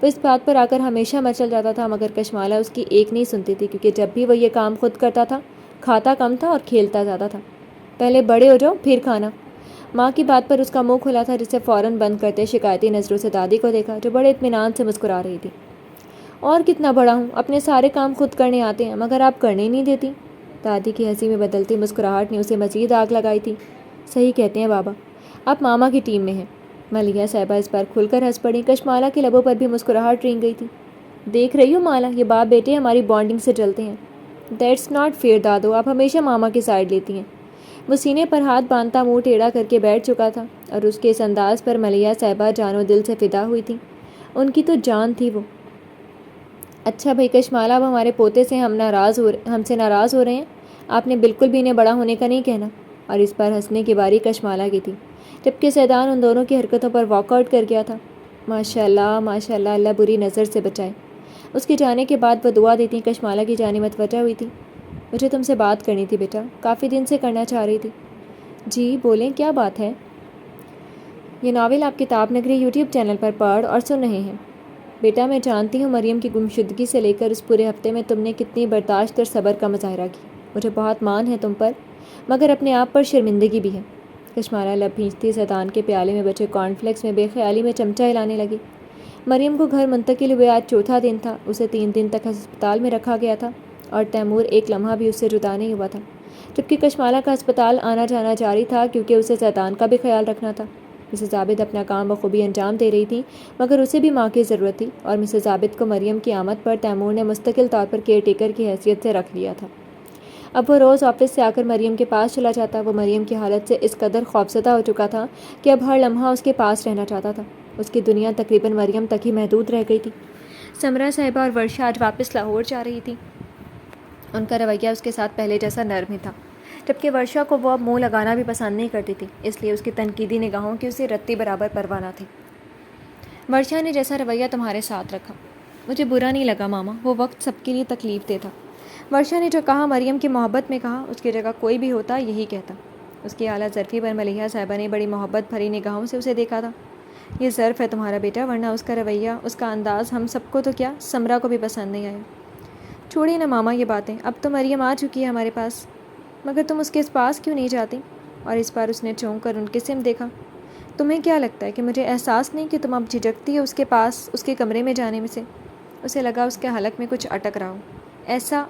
وہ اس بات پر آ کر ہمیشہ مچل جاتا تھا، مگر کشمالہ اس کی ایک نہیں سنتی تھی، کیونکہ جب بھی وہ یہ کام خود کرتا تھا کھاتا کم تھا اور کھیلتا زیادہ تھا۔ پہلے بڑے ہو جاؤ پھر کھانا۔ ماں کی بات پر اس کا منہ کھلا تھا، جسے فوراً بند کرتے شکایتی نظروں سے دادی کو دیکھا جو بڑے اطمینان سے مسکرا رہی تھی۔ اور کتنا بڑا ہوں، اپنے سارے کام خود کرنے آتے ہیں، مگر آپ کرنے نہیں دیتی۔ دادی کی ہنسی میں بدلتی مسکراہٹ نے اسے مزید آگ لگائی تھی۔ صحیح کہتے ہیں بابا، آپ ماما کی ٹیم میں ہیں۔ ملیحہ صاحبہ اس پر کھل کر ہنس پڑی۔ کشمالہ کے لبوں پر بھی مسکراہٹ رینگ گئی تھی۔ دیکھ رہی ہو مالا، یہ باپ بیٹے ہماری بانڈنگ سے چلتے ہیں۔ دیٹس ناٹ فیئر دادو، آپ ہمیشہ ماما کی سائڈ لیتی ہیں۔ وہ سینے پر ہاتھ باندھتا منہ ٹیڑھا کر کے بیٹھ چکا تھا اور اس کے اس انداز پر ملیحہ صاحبہ جان و دل سے فدا ہوئی تھی۔ ان کی تو جان تھی وہ۔ اچھا بھائی کشمالہ، اب ہمارے پوتے سے ہم سے ناراض ہو رہے ہیں؟ آپ نے بالکل بھی انہیں بڑا ہونے کا نہیں کہنا۔ اور اس پر ہنسنے کی باری کشمالہ کی تھی، جبکہ زیدان ان دونوں کی حرکتوں پر واک آؤٹ کر گیا تھا۔ ماشاء اللہ، اللہ بری نظر سے بچائے۔ اس کے جانے کے بعد وہ دعا دیتی کشمالہ کی جانب متوجہ ہوئی تھی۔ مجھے تم سے بات کرنی تھی بیٹا، کافی دن سے کرنا چاہ رہی تھی۔ جی بولیں، کیا بات ہے؟ یہ ناول آپ کتاب نگری یوٹیوب چینل پر پڑھ اور سن رہے ہیں۔ بیٹا، میں جانتی ہوں مریم کی گمشدگی سے لے کر اس پورے ہفتے میں تم نے کتنی برداشت اور صبر کا مظاہرہ کی، مجھے بہت مان ہے تم پر، مگر اپنے آپ پر شرمندگی بھی ہے۔ کشمالہ لب بھینچتی زیدان کے پیالے میں بچے کارن فلیکس میں بے خیالی میں چمچہ ہلانے لگی۔ مریم کو گھر منتقل ہوئے آج چوتھا دن تھا۔ اسے 3 دن تک ہسپتال میں رکھا گیا تھا اور تیمور ایک لمحہ بھی اس سے جدا نہیں ہوا تھا، جبکہ کشمالہ کا ہسپتال آنا جانا جاری تھا کیونکہ اسے زیدان کا بھی خیال رکھنا تھا۔ مسز عابد اپنا کام بخوبی انجام دے رہی تھی، مگر اسے بھی ماں کی ضرورت تھی اور مسز عابد کو مریم کی آمد پر تیمور نے مستقل طور پر کیئر ٹیکر کی حیثیت سے رکھ لیا تھا۔ اب وہ روز آفس سے آ کر مریم کے پاس چلا جاتا۔ وہ مریم کی حالت سے اس قدر خوفزدہ ہو چکا تھا کہ اب ہر لمحہ اس کے پاس رہنا چاہتا تھا۔ اس کی دنیا تقریباً مریم تک ہی محدود رہ گئی تھی۔ سمرا صاحبہ اور ورشا آج واپس لاہور جا رہی تھی۔ ان کا رویہ اس کے ساتھ پہلے جیسا نرم ہی تھا، جبکہ ورشا کو وہ اب منہ لگانا بھی پسند نہیں کرتی تھی، اس لیے اس کی تنقیدی نگاہوں کی اسے رتی برابر پرواہ نہ تھی۔ ورشا نے جیسا رویہ تمہارے ساتھ رکھا، مجھے برا نہیں لگا ماما، وہ وقت سب کے لیے تکلیف دہ تھا۔ ورشا نے جو کہا مریم کی محبت میں کہا، اس کی جگہ کوئی بھی ہوتا یہی کہتا۔ اس کی اعلیٰ ظرفی پر ملیحہ صاحبہ نے بڑی محبت بھری نگاہوں سے اسے دیکھا تھا۔ یہ ظرف ہے تمہارا بیٹا، ورنہ اس کا رویہ، اس کا انداز ہم سب کو تو کیا، سمرا کو بھی پسند نہیں آیا۔ چھوڑیے نا ماما یہ باتیں، اب تو مریم آ چکی ہے ہمارے پاس، مگر تم اس کے پاس کیوں نہیں جاتی؟ اور اس بار اس نے چونک کر ان کی سمت دیکھا۔ تمہیں کیا لگتا ہے کہ مجھے احساس نہیں کہ تم اب جھجکتی ہو اس کے پاس، اس کے کمرے میں جانے میں سے؟ اسے لگا اس کے حلق میں کچھ اٹک رہا ہو۔ ایسا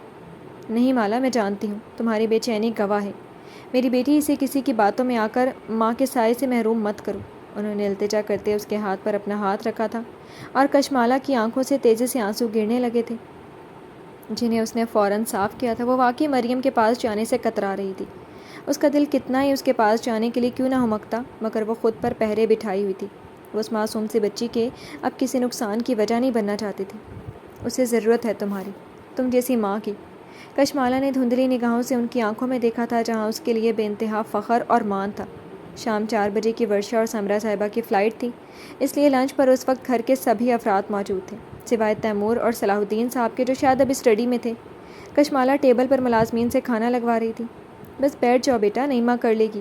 نہیں مالا، میں جانتی ہوں، تمہاری بے چینی گواہ ہے۔ میری بیٹی، اسے کسی کی باتوں میں آ کر ماں کے سائے سے محروم مت کرو۔ انہوں نے التجا کرتے اس کے ہاتھ پر اپنا ہاتھ رکھا تھا اور کشمالہ کی آنکھوں سے تیزی سے آنسو گرنے لگے تھے، جنہیں اس نے فوراً صاف کیا تھا۔ وہ واقعی مریم کے پاس جانے سے کترا رہی تھی۔ اس کا دل کتنا ہی اس کے پاس جانے کے لیے کیوں نہ ہمکتا، مگر وہ خود پر پہرے بٹھائی ہوئی تھی۔ وہ اس معصوم سی بچی کے اب کسی نقصان کی وجہ نہیں بننا چاہتی تھی۔ اسے ضرورت ہے تمہاری، تم جیسی ماں کی۔ کشمالہ نے دھندلی نگاہوں سے ان کی آنکھوں میں دیکھا تھا، جہاں اس کے لیے بے انتہا فخر اور مان تھا۔ شام 4 بجے کی ورشا اور سمرا صاحبہ کی فلائٹ تھی، اس لیے لنچ پر اس وقت گھر کے سبھی افراد موجود تھے، سوائے تیمور اور صلاح الدین صاحب کے، جو شاید اب اسٹڈی میں تھے۔ کشمالہ ٹیبل پر ملازمین سے کھانا لگوا رہی تھی۔ بس بیٹھ جاؤ بیٹا، نعیمہ کر لے گی،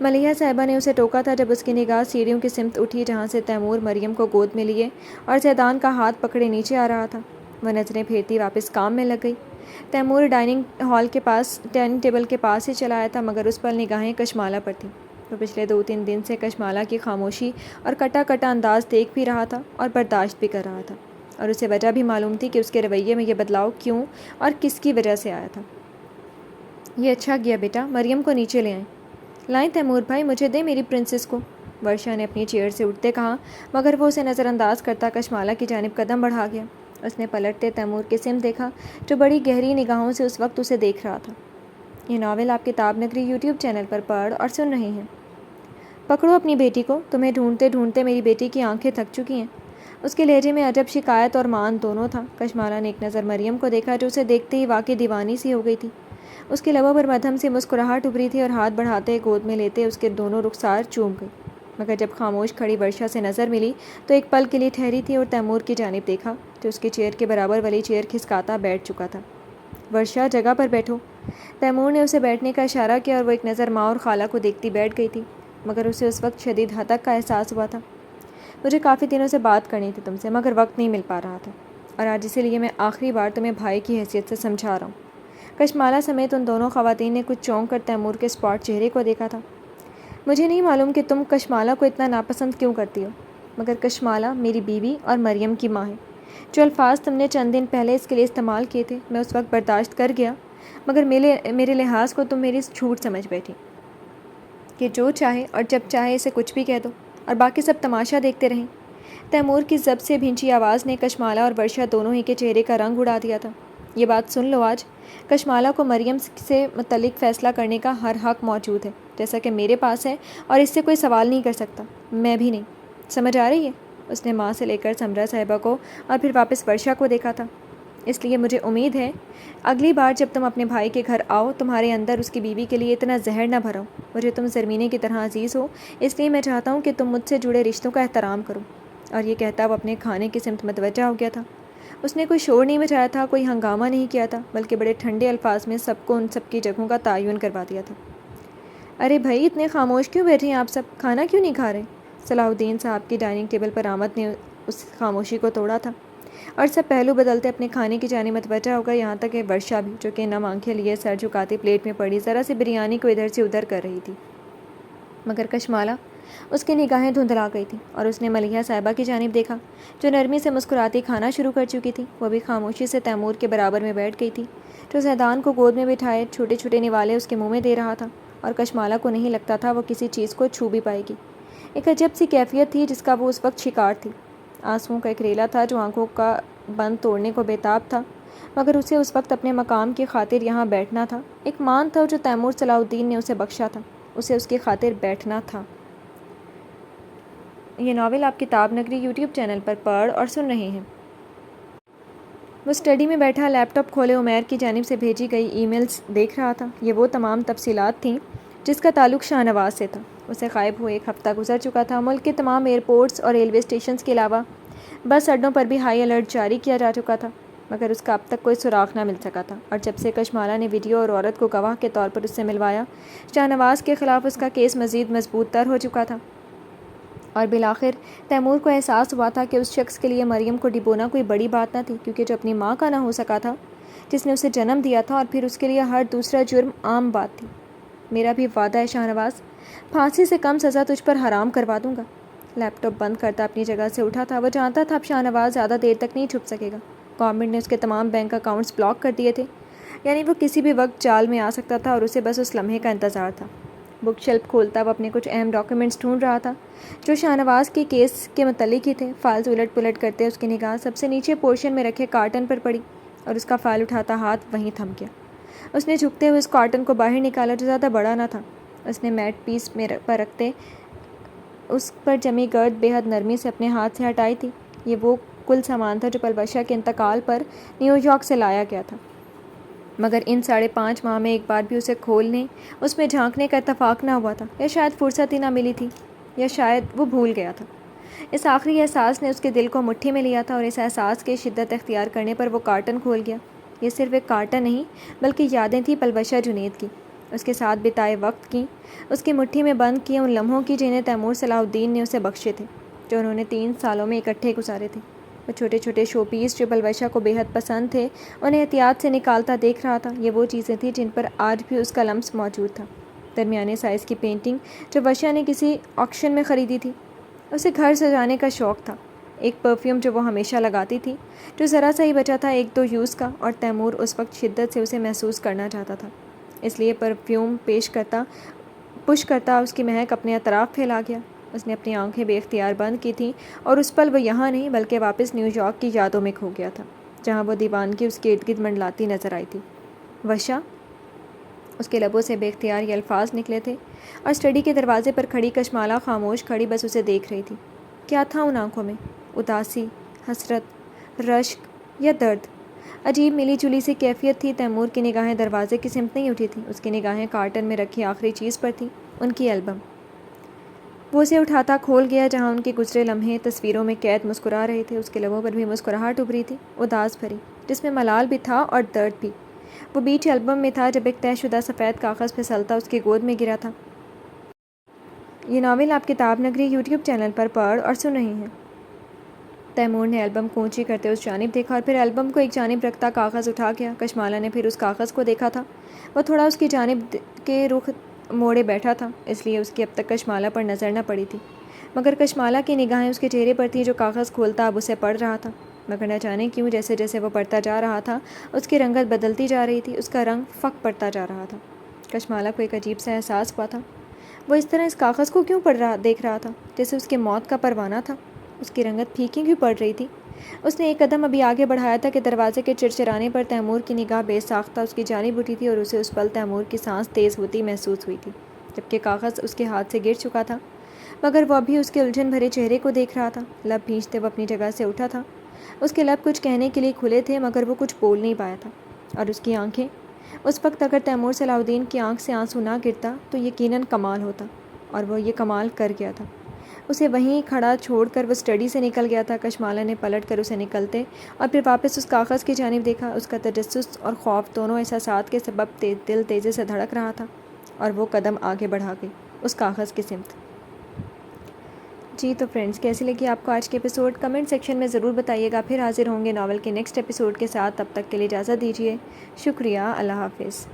ملیحہ صاحبہ نے اسے ٹوکا تھا جب اس کی نگاہ سیڑھیوں کی سمت اٹھی، جہاں سے تیمور مریم کو گود میں لیے اور زیدان کا ہاتھ پکڑے نیچے آ رہا تھا۔ وہ نظریں پھیرتی واپس کام میں لگ گئی۔ تیمور ڈائننگ ٹیبل کے پاس ہی چلا آیا تھا، مگر اس پر نگاہیں کشمالہ پر تھیں۔ وہ پچھلے 2-3 دن سے کشمالہ کی خاموشی اور کٹا کٹا انداز دیکھ بھی رہا تھا اور برداشت بھی کر رہا تھا، اور اسے وجہ بھی معلوم تھی کہ اس کے رویے میں یہ بدلاؤ کیوں اور کس کی وجہ سے آیا تھا۔ یہ اچھا کیا بیٹا، مریم کو نیچے لے آئیں۔ لائیں تیمور بھائی، مجھے دیں میری پرنسس کو، ورشا نے اپنی چیئر سے اٹھتے کہا، مگر وہ اسے نظر انداز کرتا کشمالہ کی جانب قدم بڑھا گیا۔ اس نے پلٹتے تیمور کی سمت دیکھا، جو بڑی گہری نگاہوں سے اس وقت اسے دیکھ رہا تھا۔ یہ ناول آپ کتاب نگری یوٹیوب چینل پر پڑھ اور سن رہے ہیں۔ پکڑو اپنی بیٹی کو، تمہیں ڈھونڈتے ڈھونڈتے میری بیٹی کی آنکھیں تھک چکی ہیں۔ اس کے لہجے میں عجب شکایت اور مان دونوں تھا۔ کشمالہ نے ایک نظر مریم کو دیکھا، جو اسے دیکھتے ہی واقعی دیوانی سی ہو گئی تھی۔ اس کے لبوں پر مدھم سی مسکراہٹ ابھری تھی اور ہاتھ بڑھاتے گود میں لیتے اس کے دونوں رخسار چوم گئی، مگر جب خاموش کھڑی ورشا سے نظر ملی تو ایک پل کے لیے ٹھہری تھی اور تیمور کی جانب دیکھا، جو اس کی چیئر کے برابر والی چیئر کھسکاتا بیٹھ چکا تھا۔ ورشا، جگہ پر بیٹھو۔ تیمور نے اسے بیٹھنے کا اشارہ کیا اور وہ ایک نظر ماں اور خالہ کو دیکھتی بیٹھ گئی تھی، مگر اسے اس وقت شدید ہتک کا احساس ہوا تھا۔ مجھے کافی دنوں سے بات کرنی تھی تم سے، مگر وقت نہیں مل پا رہا تھا، اور آج اسی لیے میں آخری بار تمہیں بھائی کی حیثیت سے سمجھا رہا ہوں۔ کشمالہ سمیت ان دونوں خواتین نے کچھ چونک کر تیمور کے اسپاٹ چہرے کو دیکھا تھا۔ مجھے نہیں معلوم کہ تم کشمالہ کو اتنا ناپسند کیوں کرتی ہو، مگر کشمالہ میری بیوی اور مریم کی ماں ہے۔ جو الفاظ تم نے چند دن پہلے اس کے لیے استعمال کیے تھے، میں اس وقت برداشت کر گیا، مگر میرے لحاظ کو تم میری جھوٹ سمجھ بیٹھی کہ جو چاہے اور جب چاہے اسے کچھ بھی کہہ دو اور باقی سب تماشا دیکھتے رہیں۔ تیمور کی ضبط سے بھینچی آواز نے کشمالہ اور ورشا دونوں ہی کے چہرے کا رنگ اڑا دیا تھا۔ یہ بات سن لو، آج کشمالہ کو مریم سے متعلق فیصلہ کرنے کا ہر حق موجود ہے، جیسا کہ میرے پاس ہے، اور اس سے کوئی سوال نہیں کر سکتا، میں بھی نہیں۔ سمجھ آ رہی ہے؟ اس نے ماں سے لے کر سمرا صاحبہ کو اور پھر واپس ورشا کو دیکھا تھا۔ اس لیے مجھے امید ہے اگلی بار جب تم اپنے بھائی کے گھر آؤ، تمہارے اندر اس کی بیوی کے لیے اتنا زہر نہ بھرو۔ مجھے تم زرمینے کی طرح عزیز ہو، اس لیے میں چاہتا ہوں کہ تم مجھ سے جڑے رشتوں کا احترام کرو۔ اور یہ کہتا وہ اپنے کھانے کی سمت متوجہ ہو گیا تھا۔ اس نے کوئی شور نہیں مچایا تھا، کوئی ہنگامہ نہیں کیا تھا، بلکہ بڑے ٹھنڈے الفاظ میں سب کو ان سب کی جگہوں کا تعین کروا دیا تھا۔ ارے بھائی، اتنے خاموش کیوں بیٹھے ہیں آپ سب؟ کھانا کیوں نہیں کھا رہے؟ صلاح الدین صاحب کی ڈائننگ ٹیبل پر آمد نے اس خاموشی کو توڑا تھا، اور سب پہلو بدلتے اپنے کھانے کی جانب متوجہ ہو گئے، یہاں تک کہ ورشا بھی، جو کہ نم آنکھیں لیے سر جھکاتی پلیٹ میں پڑی ذرا سی بریانی کو ادھر سے ادھر کر رہی تھی۔ مگر کشمالہ، اس کی نگاہیں دھندلا گئی تھیں، اور اس نے ملیحہ صاحبہ کی جانب دیکھا، جو نرمی سے مسکراتی کھانا شروع کر چکی تھی۔ وہ بھی خاموشی سے تیمور کے برابر میں بیٹھ گئی تھی، جو زیدان کو گود میں بٹھائے چھوٹے چھوٹے نوالے اس کے منہ میں دے رہا تھا، اور کشمالہ کو نہیں لگتا تھا وہ کسی چیز کو چھو بھی پائے گی۔ ایک عجب سی کیفیت تھی جس کا وہ اس وقت شکار تھی۔ آنسوؤں کا ایک ریلا تھا جو آنکھوں کا بند توڑنے کو بے تاب تھا، مگر اسے اس وقت اپنے مقام کی خاطر یہاں بیٹھنا تھا۔ ایک مان تھا جو تیمور صلاح الدین نے اسے بخشا تھا، اسے اس کی خاطر بیٹھنا تھا۔ یہ ناول آپ کتاب نگری یوٹیوب چینل پر پڑھ اور سن رہے ہیں۔ وہ اسٹڈی میں بیٹھا لیپ ٹاپ کھولے عمیر کی جانب سے بھیجی گئی ای میلز دیکھ رہا تھا۔ یہ وہ تمام تفصیلات تھیں جس کا تعلق شاہ نواز سے تھا۔ اسے غائب ہوئے 1 ہفتہ گزر چکا تھا۔ ملک کے تمام ایئرپورٹس اور ریلوے اسٹیشنز کے علاوہ بس اڈوں پر بھی ہائی الرٹ جاری کیا جا چکا تھا، مگر اس کا اب تک کوئی سراغ نہ مل سکا تھا۔ اور جب سے کشمالہ نے ویڈیو اور عورت کو گواہ کے طور پر اس سے ملوایا، شاہ نواز کے خلاف اس کا کیس مزید مضبوط تر ہو چکا تھا۔ اور بالآخر تیمور کو احساس ہوا تھا کہ اس شخص کے لیے مریم کو ڈبونا کوئی بڑی بات نہ تھی، کیونکہ جو اپنی ماں کا نہ ہو سکا تھا، جس نے اسے جنم دیا تھا، اور پھر اس کے لیے ہر دوسرا جرم عام بات تھی۔ میرا بھی وعدہ ہے شاہ نواز، پھانسی سے کم سزا تجھ پر حرام کروا دوں گا۔ لیپ ٹاپ بند کرتا اپنی جگہ سے اٹھا تھا۔ وہ جانتا تھا اب شاہ نواز زیادہ دیر تک نہیں چھپ سکے گا۔ گورنمنٹ نے اس کے تمام بینک اکاؤنٹس بلاک کر دیے تھے، یعنی وہ کسی بھی وقت جال میں آ سکتا تھا، اور اسے بس اس لمحے کا انتظار تھا۔ بک شیلف کھولتا وہ اپنے کچھ اہم ڈاکیومنٹس ڈھونڈ رہا تھا جو شاہ نواز کے کیس کے متعلق ہی تھے۔ فائلز الٹ پلٹ کرتے اس کی نگاہ سب سے نیچے پورشن میں رکھے کارٹن پر پڑی، اور اس کا فائل اٹھاتا ہاتھ وہیں تھم گیا۔ اس نے جھکتے ہوئے اس کارٹن کو باہر نکالا جو زیادہ بڑا نہ تھا۔ اس نے میٹ پیس پر رکھتے اس پر جمی گرد بے حد نرمی سے اپنے ہاتھ سے ہٹائی تھی۔ یہ وہ کل سامان تھا جو پلوشہ کے انتقال پر نیو یارک سے لایا گیا تھا، مگر ان 5.5 ماہ میں ایک بار بھی اسے کھولنے، اس میں جھانکنے کا اتفاق نہ ہوا تھا، یا شاید فرصت ہی نہ ملی تھی، یا شاید وہ بھول گیا تھا۔ اس آخری احساس نے اس کے دل کو مٹھی میں لیا تھا، اور اس احساس کے شدت اختیار کرنے پر وہ کارٹن کھول گیا۔ یہ صرف ایک کارٹن نہیں بلکہ یادیں تھیں پلوشہ جنید کی، اس کے ساتھ بتائے وقت کی، اس کی مٹھی میں بند کیے ان لمحوں کی جنہیں تیمور صلاح الدین نے اسے بخشے تھے، جو انہوں نے 3 سالوں میں اکٹھے گزارے تھے۔ وہ چھوٹے چھوٹے شو پیس جو پلوشہ کو بے حد پسند تھے انہیں احتیاط سے نکالتا دیکھ رہا تھا۔ یہ وہ چیزیں تھیں جن پر آج بھی اس کا لمس موجود تھا۔ درمیانے سائز کی پینٹنگ جو وشا نے کسی آکشن میں خریدی تھی۔ اسے گھر سجانے کا شوق تھا۔ ایک پرفیوم جو وہ ہمیشہ لگاتی تھی، جو ذرا سا ہی بچا تھا 1-2 یوز کا، اور تیمور اس وقت شدت سے اسے محسوس کرنا چاہتا تھا، اس لیے پرفیوم پش کرتا اس کی مہک اپنے اطراف پھیلا گیا۔ اس نے اپنی آنکھیں بے اختیار بند کی تھیں، اور اس پل وہ یہاں نہیں بلکہ واپس نیو یارک کی یادوں میں کھو گیا تھا، جہاں وہ دیوانگی اس کے ارد گرد منڈلاتی نظر آئی تھی۔ وشا، اس کے لبوں سے بے اختیار یہ الفاظ نکلے تھے، اور اسٹڈی کے دروازے پر کھڑی کشمالہ خاموش کھڑی بس اسے دیکھ رہی تھی۔ کیا تھا ان آنکھوں میں؟ اداسی، حسرت، رشک یا درد؟ عجیب ملی جلی سی کیفیت تھی۔ تیمور کی نگاہیں دروازے کی سمت نہیں اٹھی تھیں، اس کی نگاہیں کارٹن میں رکھی آخری چیز پر تھیں، ان کی البم۔ وہ اسے اٹھاتا کھول گیا جہاں ان کے گزرے لمحے تصویروں میں قید مسکرا رہے تھے۔ اس کے لبوں پر بھی مسکراہٹ ابھری تھی، اداس بھری، جس میں ملال بھی تھا اور درد بھی۔ وہ بیچ البم میں تھا جب ایک طے شدہ سفید کاغذ پھسلتا اس کی گود میں گرا تھا۔ یہ ناول آپ کتاب نگری یوٹیوب چینل پر پڑھ اور سن رہے ہیں۔ تیمور نے البم کو اونچی کرتے اس جانب دیکھا، اور پھر البم کو ایک جانب رکھتا کاغذ اٹھا گیا۔ کشمالہ نے پھر اس کاغذ کو دیکھا تھا۔ وہ تھوڑا اس کی جانب کے رخ موڑے بیٹھا تھا، اس لیے اس کی اب تک کشمالہ پر نظر نہ پڑی تھی، مگر کشمالہ کی نگاہیں اس کے چہرے پر تھیں جو کاغذ کھولتا اب اسے پڑھ رہا تھا۔ مگر نہ جانے کیوں جیسے جیسے وہ پڑھتا جا رہا تھا اس کی رنگت بدلتی جا رہی تھی، اس کا رنگ فک پڑتا جا رہا تھا۔ کشمالہ کو ایک عجیب سا احساس ہوا تھا۔ وہ اس طرح اس کاغذ کو کیوں دیکھ رہا تھا جیسے اس کی موت کا پروانہ تھا؟ اس کی رنگت پھیکی کیوں پڑ رہی تھی؟ اس نے ایک قدم ابھی آگے بڑھایا تھا کہ دروازے کے چرچرانے پر تیمور کی نگاہ بے ساختہ اس کی جانب اٹھی تھی، اور اسے اس پل تیمور کی سانس تیز ہوتی محسوس ہوئی تھی، جبکہ کاغذ اس کے ہاتھ سے گر چکا تھا، مگر وہ ابھی اس کے الجھن بھرے چہرے کو دیکھ رہا تھا۔ لب بھینچتے وہ اپنی جگہ سے اٹھا تھا۔ اس کے لب کچھ کہنے کے لیے کھلے تھے، مگر وہ کچھ بول نہیں پایا تھا، اور اس کی آنکھیں، اس وقت اگر تیمور صلاح الدین کی آنکھ سے آنسو نہ گرتا تو یقیناً کمال ہوتا، اور وہ یہ کمال کر گیا تھا۔ اسے وہیں کھڑا چھوڑ کر وہ اسٹڈی سے نکل گیا تھا۔ کشمالہ نے پلٹ کر اسے نکلتے اور پھر واپس اس کاغذ کی جانب دیکھا۔ اس کا تجسس اور خوف دونوں احساسات کے سبب دل تیزی سے دھڑک رہا تھا، اور وہ قدم آگے بڑھا گئی اس کاغذ کی سمت۔ جی تو فرینڈز، کیسی لگی آپ کو آج کے ایپیسوڈ؟ کمنٹ سیکشن میں ضرور بتائیے گا۔ پھر حاضر ہوں گے ناول کے نیکسٹ ایپیسوڈ کے ساتھ، تب تک کے لیے اجازت دیجیے۔ شکریہ، اللہ حافظ۔